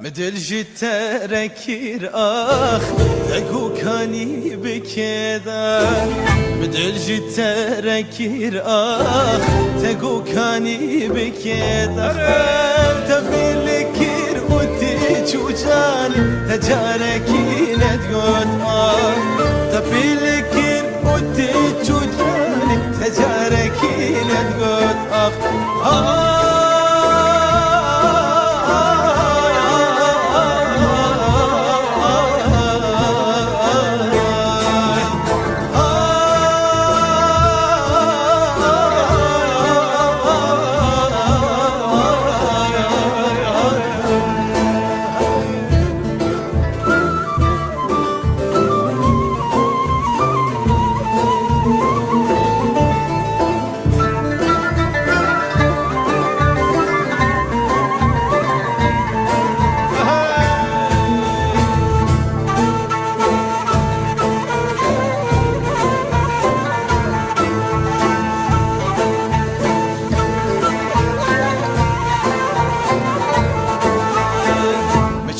مدل جتركير آخ تقو كاني بكذا مدل جتركير آخ تقو كاني بكذا تبي لكير وتيج وجاني تجاركي ندقود تبي لكير وتيج وجاني تجاركي ندقود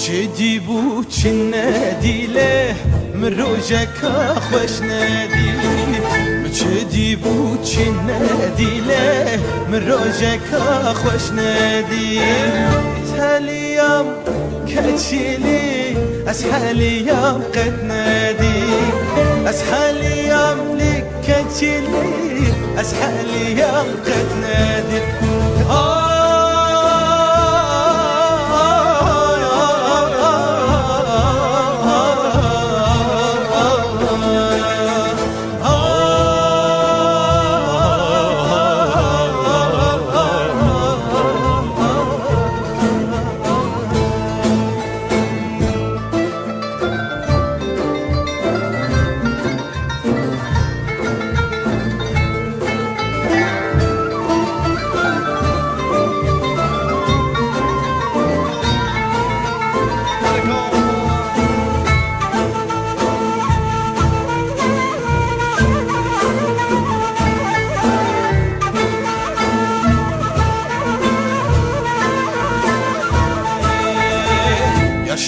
شدي بوش النادي له من روجك خوش نادي شدي بوش النادي له من روجك خوش نادي اسهالي يوم كتشيلي اسهالي يوم قد نادي اسهالي يوم لك كتشيلي اسهالي يوم قد نادي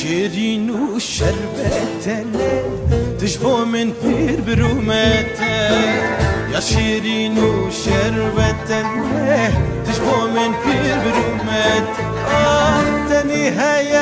شيرين وشربتنا تشبه من بير برومتها يا شيرين وشربتنا تشبه من بير برومتها تني هيا